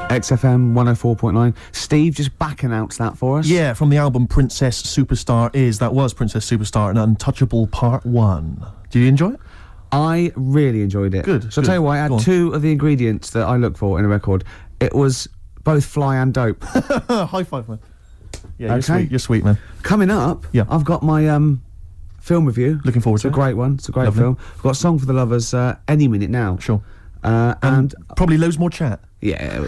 XFM 104.9. Steve, just back announced that for us. Yeah, from the album Princess Superstar That was Princess Superstar and Untouchable Part 1. Did you enjoy it? I really enjoyed it. Good. So I'll tell you what, I had two of the ingredients that I look for in a record. It was both fly and dope. High five, man. Yeah, okay. You're sweet, man. Coming up, yeah, I've got my film review. Looking forward to it. It's a great one. It's a great film. I've got a Song for the Lovers any minute now. Sure. And probably loads more chat. Yeah,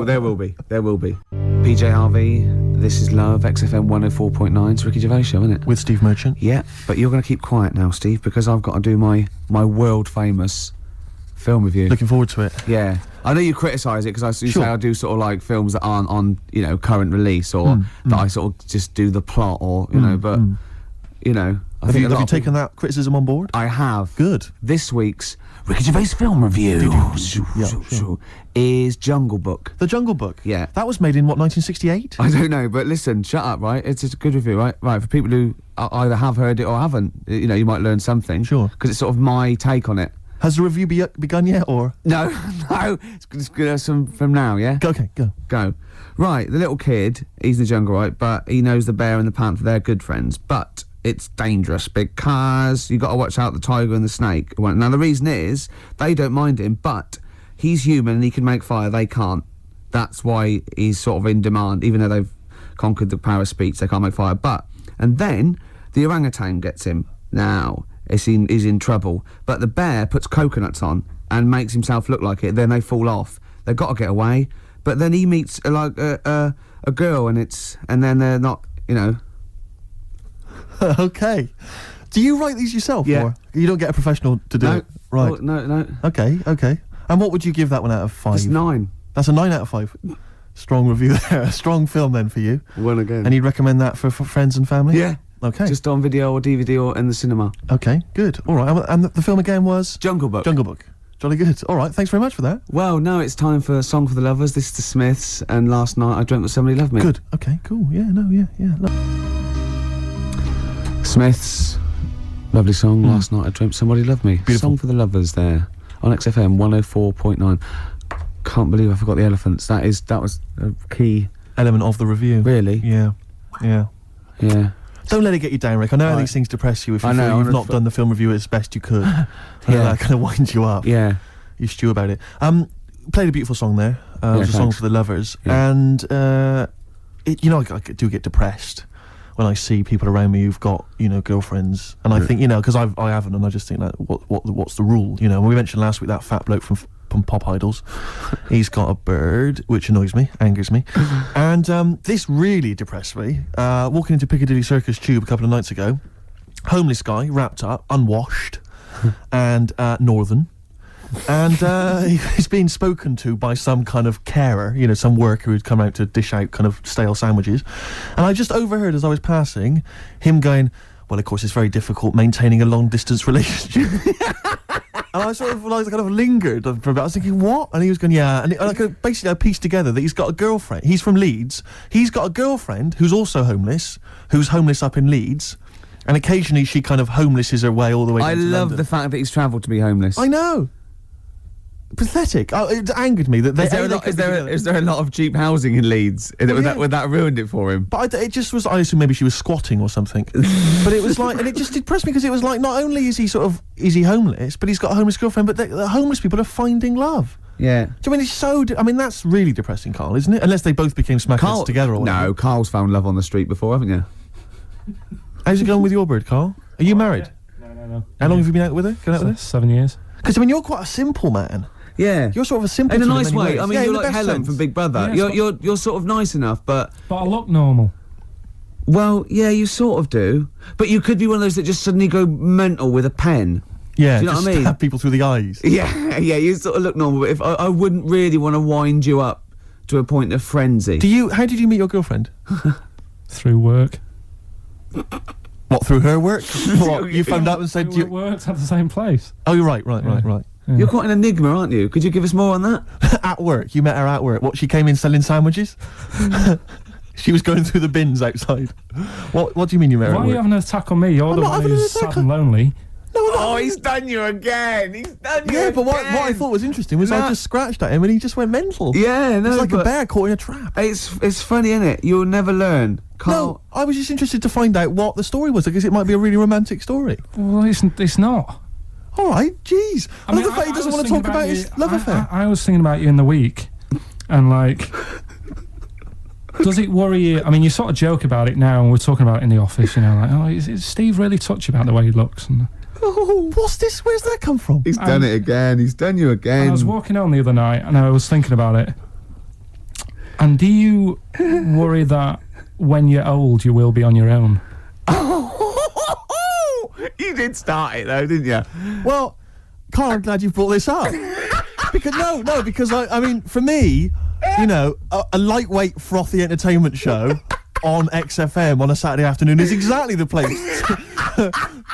there will be. There will be. PJ Harvey, This Is Love, XFM 104.9. It's Ricky Gervais show, isn't it? With Steve Merchant. Yeah, but you're going to keep quiet now, Steve, because I've got to do my world famous film review. Looking forward to it. Yeah, I know you criticise it because you say I do sort of like films that aren't on current release or that I sort of just do the plot or but have you taken that criticism on board? I have. Good. This week's Ricky Gervais film review is Jungle Book. The Jungle Book? Yeah. That was made in, what, 1968? I don't know, but listen, shut up, right? It's a good review, right? Right, for people who either have heard it or haven't, you might learn something. Sure. Because it's sort of my take on it. Has the review begun yet, or...? No. It's good from now, yeah? Okay, go. Right, the little kid, he's in the jungle, right? But he knows the bear and the panther, they're good friends. But it's dangerous because you got to watch out the tiger and the snake. Now, the reason is, they don't mind him, but he's human and he can make fire, they can't. That's why he's sort of in demand, even though they've conquered the power of speech, they can't make fire. And then, the orangutan gets him. Now, he's in trouble. But the bear puts coconuts on and makes himself look like it, then they fall off. They've got to get away. But then he meets, a girl, and then they're not, Okay. Do you write these yourself? Yeah. Or you don't get a professional to do it? Right. No. Okay. And what would you give that one out of 5? It's 9. That's a 9 out of 5. Strong review there. A strong film then for you. One again. And you'd recommend that for friends and family? Yeah. Okay. Just on video or DVD or in the cinema. Okay, good. All right. And the film again was? Jungle Book. Jungle Book. Jolly good. All right, thanks very much for that. Well, now it's time for Song for the Lovers. This is the Smiths, and Last Night I Dreamt That Somebody Loved Me. Good. Okay, cool. Yeah. Smiths, lovely song. Last Night I Dreamt Somebody Loved Me. Beautiful. Song for the Lovers there on XFM 104.9. Can't believe I forgot the elephants. That was a key element of the review. Really? Yeah. Don't let it get you down, Rick. I know how these things depress you if you feel you've not done the film review as best you could. That kind of winds you up. Yeah. You stew about it. Played a beautiful song there. It was a song for the lovers. Yeah. And, I do get depressed when I see people around me who've got, girlfriends. And I think, because I haven't, and I just think, like, what's the rule? When we mentioned last week that fat bloke from Pop Idols, he's got a bird, which annoys me, angers me. And this really depressed me. Walking into Piccadilly Circus Tube a couple of nights ago, homeless guy, wrapped up, unwashed, and northern. And he's being spoken to by some kind of carer, some worker who'd come out to dish out kind of stale sandwiches. And I just overheard as I was passing him going, well, of course, it's very difficult maintaining a long-distance relationship. And I sort of kind of lingered for a bit. I was thinking, what? And he was going, yeah. And I pieced together that he's got a girlfriend. He's from Leeds. He's got a girlfriend who's also homeless, who's homeless up in Leeds. And occasionally she kind of homelesses her way all the way down to London. I love the fact that he's travelled to be homeless. I know. Pathetic. It angered me that is there a lot of cheap housing in Leeds? Would that ruined it for him? But it just was. I assume maybe she was squatting or something. But it was like, and it just depressed me because it was like, not only is he homeless, but he's got a homeless girlfriend. But the homeless people are finding love. Yeah. Do you mean it's so? That's really depressing, Carl, isn't it? Unless they both became smackheads together or whatever. No, Carl's found love on the street before, haven't you? How's it going with your bird, Carl? Are you married? Yeah. No. How long have you been out with her? Going out with her? 7 years. Because you're quite a simple man. Yeah, you're sort of a simple in a nice way. I mean, you're like Helen from Big Brother. Yeah, you're sort of nice enough, but I look normal. Well, yeah, you sort of do, but you could be one of those that just suddenly go mental with a pen. Yeah, do you know what I mean? Stab people through the eyes. Yeah, you sort of look normal. But if I wouldn't really want to wind you up to a point of frenzy. How did you meet your girlfriend? Through work. What, through her work? What, you found out and said we worked at the same place. Oh, you're right. Yeah. You're quite an enigma, aren't you? Could you give us more on that? At work. You met her at work. What, she came in selling sandwiches? She was going through the bins outside. What do you mean you met her at work? Why are you having an attack on me? You're the one who's sad and lonely. No, no. Oh, he's done you again. He's done you Yeah, again. but what I thought was interesting was I just scratched at him and he just went mental. Yeah, no, It's like a but bear caught in a trap. It's funny, innit? You'll never learn. No, I was just interested to find out what the story was, because it might be a really romantic story. Well, it's not. All right, jeez. I love the fact he doesn't was want to talk thinking about you- his love affair. I was thinking about you in the week, and like, does it worry you? I mean, you sort of joke about it now, and we're talking about it in the office. You know, like, oh, is Steve really touchy about the way he looks? And Oh, what's this? Where's that come from? He's done it again. He's done you again. I was walking home the other night, and I was thinking about it. And do you worry that when you're old, you will be on your own? You did start it though, didn't you? Well, Carl, I'm glad you brought this up. because I mean, for me, you know, a lightweight, frothy entertainment show on XFM on a Saturday afternoon is exactly the place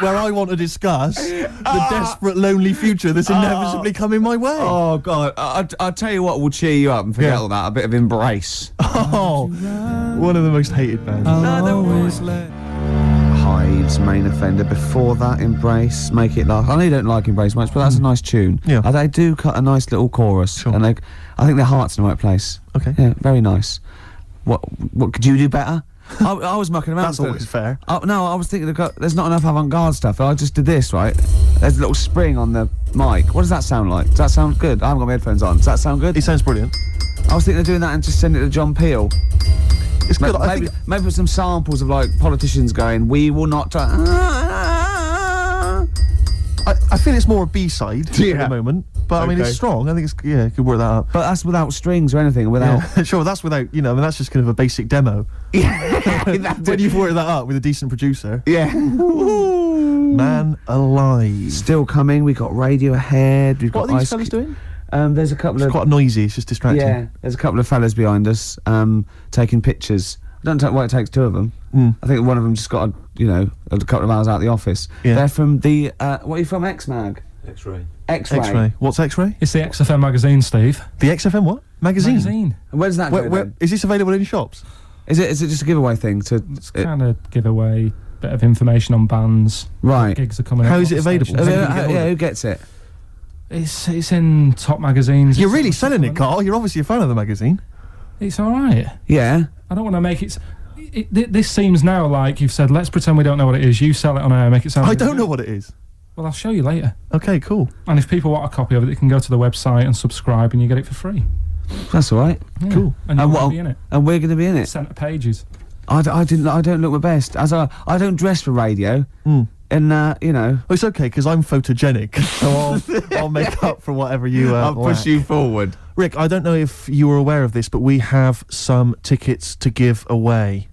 where I want to discuss the desperate, lonely future that's inevitably coming my way. Oh God! I'll tell you what will cheer you up and forget Yeah. all that. A bit of Embrace. Oh, one of the most hated bands. Hives, Main Offender. Before that, Embrace, Make It Last. I know you don't like Embrace much, but that's a nice tune. Yeah. They do cut a nice little chorus, Sure. and I think their heart's in the right place. Okay. Yeah, very nice. What could you do better? I was mucking around. That's always fair. No, I was thinking there's not enough avant-garde stuff. I just did this, right? There's a little spring on the mic. What does that sound like? Does that sound good? I haven't got my headphones on. Does that sound good? It sounds brilliant. I was thinking of doing that and just send it to John Peel. It's good. I Maybe, think maybe put some samples of like politicians going, "We will not." I feel it's more a B-side at Yeah. the moment, but I mean it's Okay. strong. I think it's you could work that up. But that's without strings or anything. Without. Yeah. Sure, that's without, you know, I mean, that's just kind of a basic demo. When you've worked that up with a decent producer. Yeah. Man alive. Still coming. We got Radiohead. We've What got are these Ice fellas doing? There's a couple It's of. quite noisy, it's just distracting. Yeah. There's a couple of fellas behind us taking pictures. I don't know why it takes two of them. I think one of them just got a couple of hours out of the office. Yeah. They're from the what are you from? X-Mag. X-ray. X-Ray. X-Ray. What's X-Ray? It's the XFM magazine, Steve. The XFM what? Magazine? Magazine. And where does that go? Where, then? is this available in shops? Is it just a giveaway thing to? It's kind of give away bit of information on bands. Right. Gigs are coming. How up, is it what available? stations. How do you get hold of it? Who gets it? It's in top magazines. You're It's really on selling it, supplement. Carl. You're obviously a fan of the magazine. It's all right. Yeah. I don't want to make it. This seems now like you've said. Let's pretend we don't know what it is. You sell it on air, make it sound. I really don't good. know what it is. Well, I'll show you later. Okay, cool. And if people want a copy of it, they can go to the website and subscribe, and you get it for free. That's all right. Yeah. Cool. And you're And going to be in it. And we're going to be in it. Centre pages. I don't look my best. I don't dress for radio. And you know, Well, it's okay because I'm photogenic, so I'll make up for whatever you. I'll push lack. you forward. Rick, I don't know if you were aware of this, but we have some tickets to give away.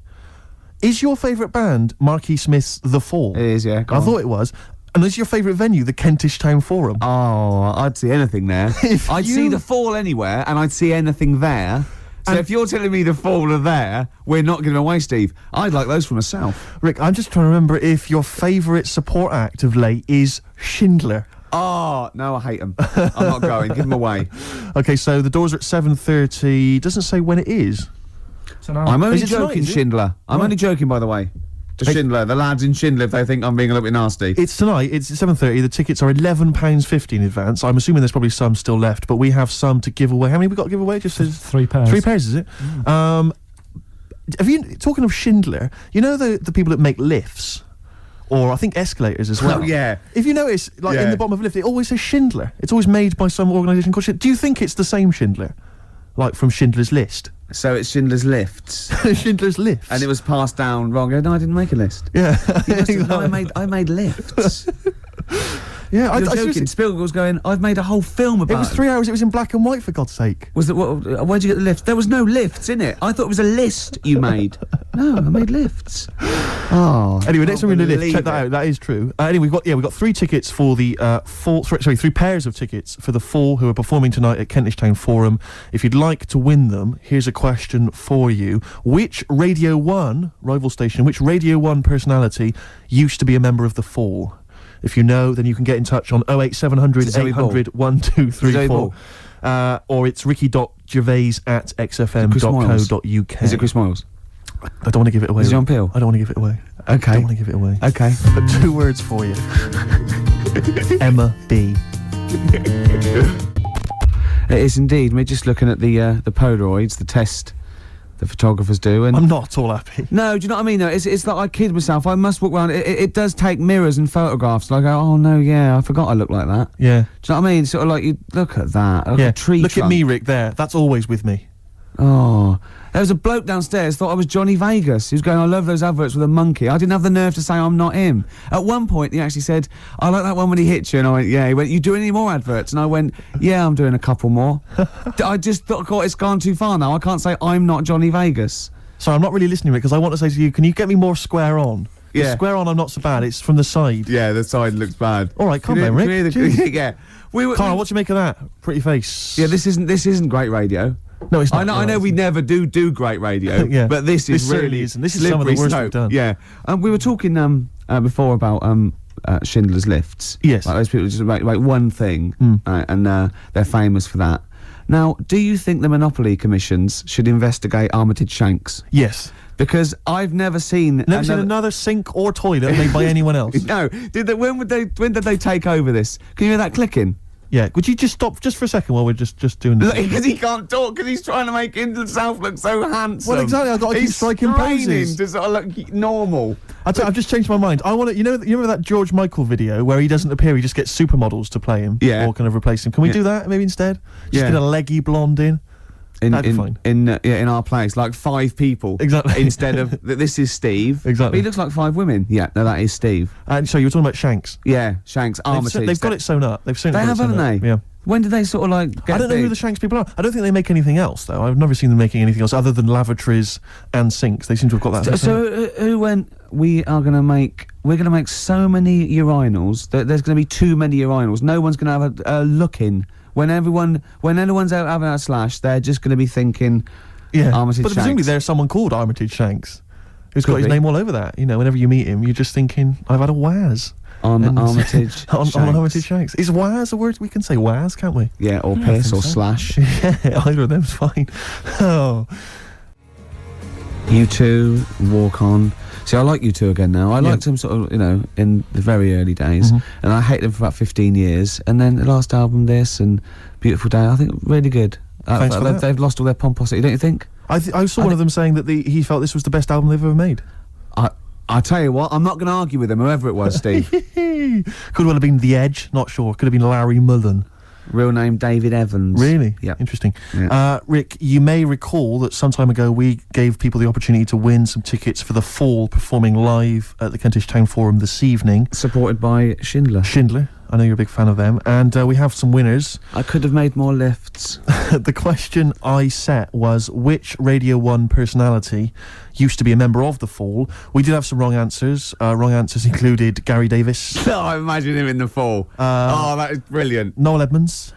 Is your favourite band Marquis Smith's The Fall? It is, yeah. Go I on. thought it was. And is your favourite venue the Kentish Town Forum? Oh, I'd see anything there. If I'd you- see the Fall anywhere, and I'd see anything there. So And- if you're telling me the Fall are there, we're not giving away, Steve. I'd like those for myself. Rick, I'm just trying to remember if your favourite support act of late is Schindler. Oh no, I hate them. I'm not going. Give them away. Okay, so the doors are at 7:30. Doesn't say when it is. Tonight. I'm only Is it tonight, joking, is it? Schindler. I'm only joking, by the way. To Schindler, the lads in Schindler, if they think I'm being a little bit nasty. It's tonight. It's at 7:30. The tickets are £11.50 in advance. I'm assuming there's probably some still left, but we have some to give away. How many have we got to give away? Just says 3 pairs. 3 pairs, is it? Have you, talking of Schindler, you know the people that make lifts? Or I think escalators as well. Oh, yeah. If you notice, like in Yeah. the bottom of a lift, it always says Schindler. It's always made by some organisation called Schindler. Do you think it's the same Schindler? Like from Schindler's List? So it's Schindler's Lifts. Schindler's Lifts. And it was passed down wrong. No, I didn't make a list. Yeah. No, I made lifts. Yeah, I You're joking. seriously- Spielberg was going, I've made a whole film about It was 3 hours. It was in black and white, for God's sake. Was it, where'd you get the lift? There was no lifts in it. I thought it was a list you made. No, I made lifts. Oh. Anyway, next time we're in the lift, believe check that it. out. That is true. Anyway, we've got 3 tickets for the Fall. Sorry, 3 pairs of tickets for the Fall who are performing tonight at Kentish Town Forum. If you'd like to win them, here's a question for you: which Radio 1 rival station, which Radio 1 personality used to be a member of the Fall? If you know, then you can get in touch on 08700 Zoe Ball. 800 1234. Or it's ricky.gervais@xfm.co.uk. Is it Chris Miles? I don't want to give it away. Is it John Peel? I don't want to give it away. Okay. I don't want to give it away. Okay. But 2 words for you. Emma B. It is indeed. We're just looking at the Polaroids, the test the photographers do, and I'm not at all happy. no, do you know what I mean? Though it's like I kid myself. I must walk around. It does take mirrors and photographs. And I go, oh no, yeah, I forgot I look like that. Yeah. Do you know what I mean? Sort of like you look at that. Like Yeah. a tree Look trunk. at me, Rick. There. That's always with me. Oh, there was a bloke downstairs thought I was Johnny Vegas. He was going, I love those adverts with a monkey. I didn't have the nerve to say I'm not him. At one point, he actually said, I like that one when he hits you. And I went, yeah. He went, you do any more adverts? And I went, yeah, I'm doing a couple more. I just thought it's gone too far now. I can't say I'm not Johnny Vegas. Sorry, I'm not really listening, Rick, because I want to say to you, can you get me more square on? 'Cause Yeah. Square on, I'm not so bad. It's from the side. Yeah, the side looks bad. All right, calm down, Rick. Jeez. Yeah. We were, Carl, what do you make of that? Pretty face. yeah, this isn't great radio. No, it's not. I know we never do great radio, Yeah. but this is certainly really isn't. This is some of the slippery worst we've slope. done. Yeah, we were talking before about Schindler's Lifts. Yes. Like those people just make one thing, and they're famous for that. Now, do you think the Monopoly commissions should investigate Armitage Shanks? Yes. Because I've never seen Never seen another sink or toilet made by anyone else. No, when did they take over this? Can you hear that clicking? Yeah. Would you just stop just for a second while we're just doing this? Because he can't talk, because he's trying to make himself look so handsome. Well, exactly, I've got to keep He's striking straining poses. to sort of look normal. I've just changed my mind. I want to. You remember that George Michael video where he doesn't appear, he just gets supermodels to play him, Yeah. or kind of replace him. Can we Yeah. do that maybe instead? Just Yeah. get a leggy blonde in. That'd be fine. In our place, like 5 people. Exactly. Instead of this is Steve. Exactly. But he looks like 5 women. Yeah, no, that is Steve. And so you were talking about Shanks. Yeah, Shanks, Armitage. They've got it sewn up. They've certainly They got have, it sewn haven't up. they? Yeah. When did they sort of like get I don't know who big? the Shanks people are. I don't think they make anything else though. I've never seen them making anything else other than lavatories and sinks. They seem to have got that. So who went? We're gonna make so many urinals that there's gonna be too many urinals. No one's gonna have a look in. When anyone's out having a slash, they're just gonna be thinking, Yeah. Armitage But presumably Shanks. there's someone called Armitage Shanks who's Could got his be. name all over that. You know, whenever you meet him, you're just thinking, I've had a Waz. on And- Armitage. on Shanks. Armitage Shanks. Is Waz a word? We can say Waz, can't we? Yeah, or I piss think or so. slash. Yeah, either of them's fine. Oh. You two walk on. See, I like you two again now. I Yeah. liked them sort of, in the very early days, and I hated them for about 15 years. And then the last album, this and Beautiful Day, I think really good. Thanks for that. They've lost all their pomposity, don't you think? I saw one of them saying that he felt this was the best album they've ever made. I tell you what, I'm not going to argue with them, whoever it was, Steve. Could well have been The Edge, not sure. Could have been Larry Mullen. Real name David Evans. Really? Yeah. Interesting. Yeah. Rick, you may recall that some time ago we gave people the opportunity to win some tickets for the Fall performing live at the Kentish Town Forum this evening. Supported by Schindler. Schindler, I know you're a big fan of them. And we have some winners. I could have made more lifts. The question I set was, which Radio 1 personality used to be a member of the Fall? We did have some wrong answers. Wrong answers included Gary Davis, Oh, I imagine him in the fall. That is brilliant. Noel Edmonds,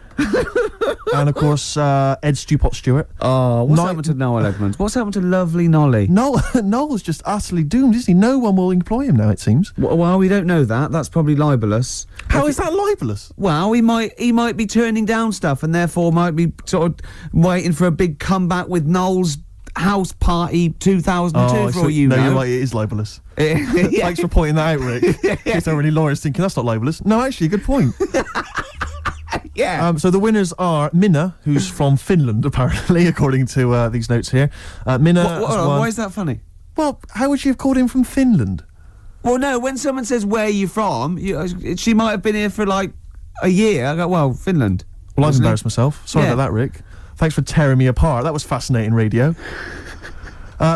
and of course Ed Stewpot Stewart. Oh, what's happened to Noel Edmonds? What's happened to lovely Nolly? Noel's just utterly doomed, isn't he? No one will employ him now, it seems. Well, we don't know that. That's probably libelous. How is that libelous? Well, he might be turning down stuff, and therefore might be sort of waiting for a big comeback with Noel's House Party 2002. For all you no, know, you're right, it is libelous. Yeah. Thanks for pointing that out, Rick. In case there are any lawyers thinking that's not libelous. No, actually, good point. Yeah. So the winners are Minna, who's from Finland, apparently, according to these notes here. Minna has won. Why is that funny? Well, how would she have called him from Finland? Well, no. When someone says where are you from, she might have been here for like a year. I go, well, Finland. Well, I've Wasn't embarrassed myself. Sorry Yeah. about that, Rick. Thanks for tearing me apart. That was fascinating radio.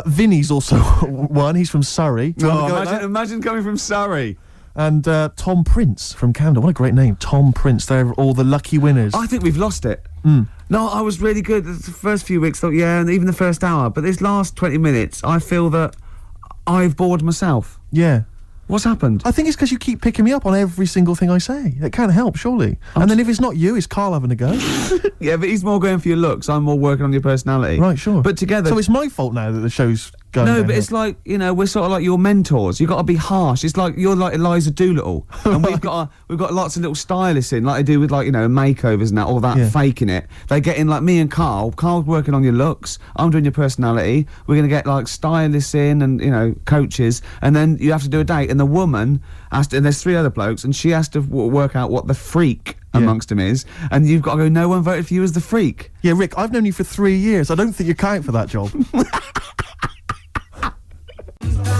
Vinny's also won. He's from Surrey. Do you want to go at that? Imagine coming from Surrey. And Tom Prince from Camden. What a great name. Tom Prince. They're all the lucky winners. I think we've lost it. No, I was really good. The first few weeks, thought, yeah, and even the first hour. But this last 20 minutes, I feel that I've bored myself. Yeah. What's happened? I think it's because you keep picking me up on every single thing I say. It can't help, surely. And then if it's not you, it's Carl having a go. Yeah, but he's more going for your looks. I'm more working on your personality. Right, sure. But together... So it's my fault now that the show's going No, but downhill. it's like, you know, we're sort of like your mentors. You've got to be harsh. It's like you're like Eliza Doolittle, and we've got lots of little stylists in, like they do with, like, you know, makeovers and that, all that, Yeah. faking it. They get in, like me and Carl. Carl's working on your looks. I'm doing your personality. We're gonna get like stylists in, and, you know, coaches, and then you have to do a date. And the woman has to, and there's 3 other blokes, and she has to work out what the freak amongst them is, and you've got to go, no one voted for you as the freak. Yeah, Rick, I've known you for 3 years. I don't think you're cut for that job.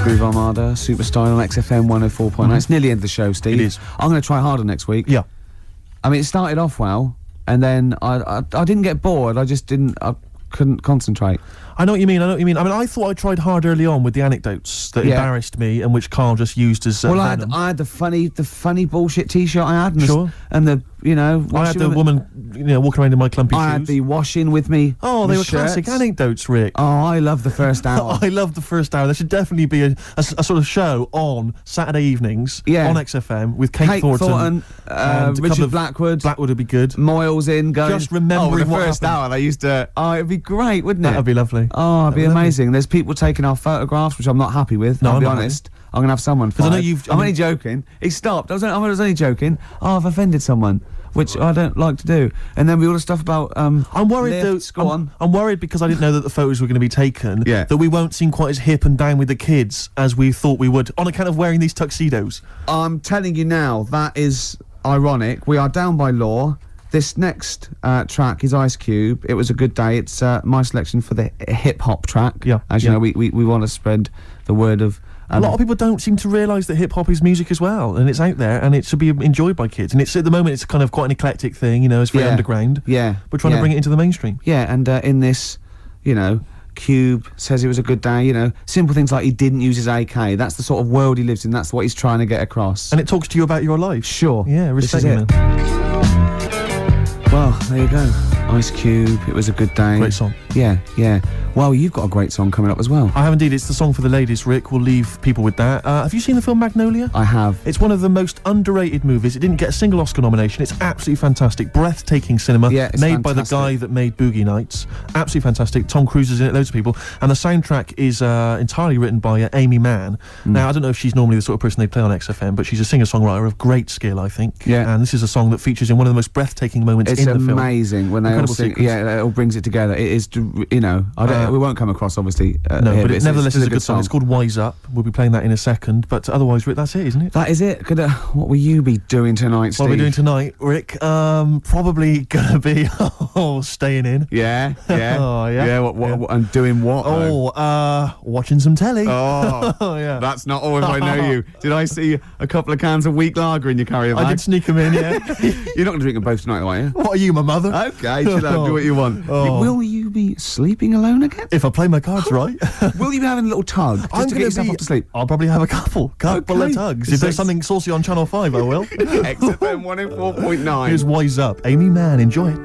Groove Armada, Superstyle on XFM 104.9. It's nearly the end of the show, Steve. It is. I'm going to try harder next week. Yeah. I mean, it started off well, and then I didn't get bored. I couldn't concentrate. I know what you mean. I mean, I thought I tried hard early on with the anecdotes that Yeah. embarrassed me and which Carl just used as Well, venom. I had the funny bullshit T-shirt I had, and Sure. and the, you know, I had washing the with- woman, you know, walking around in my clumpy I shoes. had the washing with me. Oh, they the were classic shirts. anecdotes, Rick. Oh, I love the first hour. I love the first hour. There should definitely be a sort of show on Saturday evenings Yeah. on XFM with Kate Kate Thornton. and a couple Richard of- Blackwood. Blackwood would be good. Moyles in going. Just remembering the what first happened. hour they used to. Oh, it'd be great, wouldn't it? That'd be lovely. Oh, it'd be That'd be lovely. amazing. There's people taking our photographs, which I'm not happy with. No, I'll I'm be not honest. I'm gonna have someone. 'Cause I know fired. you've- I'm only joking. He stopped. I was only joking. Oh, I've offended someone, which I don't like to do. And then all the stuff about. I'm worried lifts, though. Go on. I'm worried because I didn't know that the photos were going to be taken. Yeah. That we won't seem quite as hip and down with the kids as we thought we would on account of wearing these tuxedos. I'm telling you now, that is ironic. We are down by law. This next track is Ice Cube. It was a good day. It's my selection for the hip hop track. Yeah, As you yeah. know, we want to spread the word of. A lot of people don't seem to realise that hip hop is music as well, and it's out there and it should be enjoyed by kids. And it's at the moment it's kind of quite an eclectic thing, you know, it's very Yeah. underground. Yeah. We're trying to bring it into the mainstream. Yeah, and in this, you know, Cube says it was a good day, you know, simple things like he didn't use his AK. That's the sort of world he lives in. That's what he's trying to get across. And it talks to you about your life. Sure. Yeah, This respect is you, it. man. Well, there you go. Ice Cube, it was a good day. Great song. Yeah, yeah. Well, you've got a great song coming up as well. I have indeed. It's the song for the ladies, Rick. We'll leave people with that. Have you seen the film Magnolia? I have. It's one of the most underrated movies. It didn't get a single Oscar nomination. It's absolutely fantastic. Breathtaking cinema. Yeah, it's made by the fantastic. guy that made Boogie Nights. Absolutely fantastic. Tom Cruise is in it, loads of people. And the soundtrack is entirely written by Amy Mann. Now, I don't know if she's normally the sort of person they play on XFM, but she's a singer-songwriter of great skill, I think. Yeah. And this is a song that features in one of the most breathtaking moments It's in the film. amazing when they all Incredible sing. sequence. Yeah, it all brings it together. It is, you know, we won't come across obviously. No, here, but it nevertheless is a good song. song. It's called Wise Up. We'll be playing that in a second. But otherwise, Rick, that's it, isn't it? That is it. What will you be doing tonight, Steve? What are we doing tonight, Rick? Probably gonna be staying in. Yeah, yeah. Oh, yeah. Yeah, what, and doing what? though? Watching some telly. Oh, Oh, yeah. that's not all if I know you. Did I see a couple of cans of weak lager in your carrier bag? I did sneak them in, yeah. You're not going to drink them both tonight, are you? What are you, my mother? Okay, chill out, do what you want. Oh. Will you be sleeping alone again? If I play my cards right, Will you be having a little tug just to get gonna yourself off to sleep? I'll probably have a couple of Okay. tugs. If there's something saucy on Channel 5, I will. XFM 104.9. Here's Wise Up. Amy Mann, enjoy it.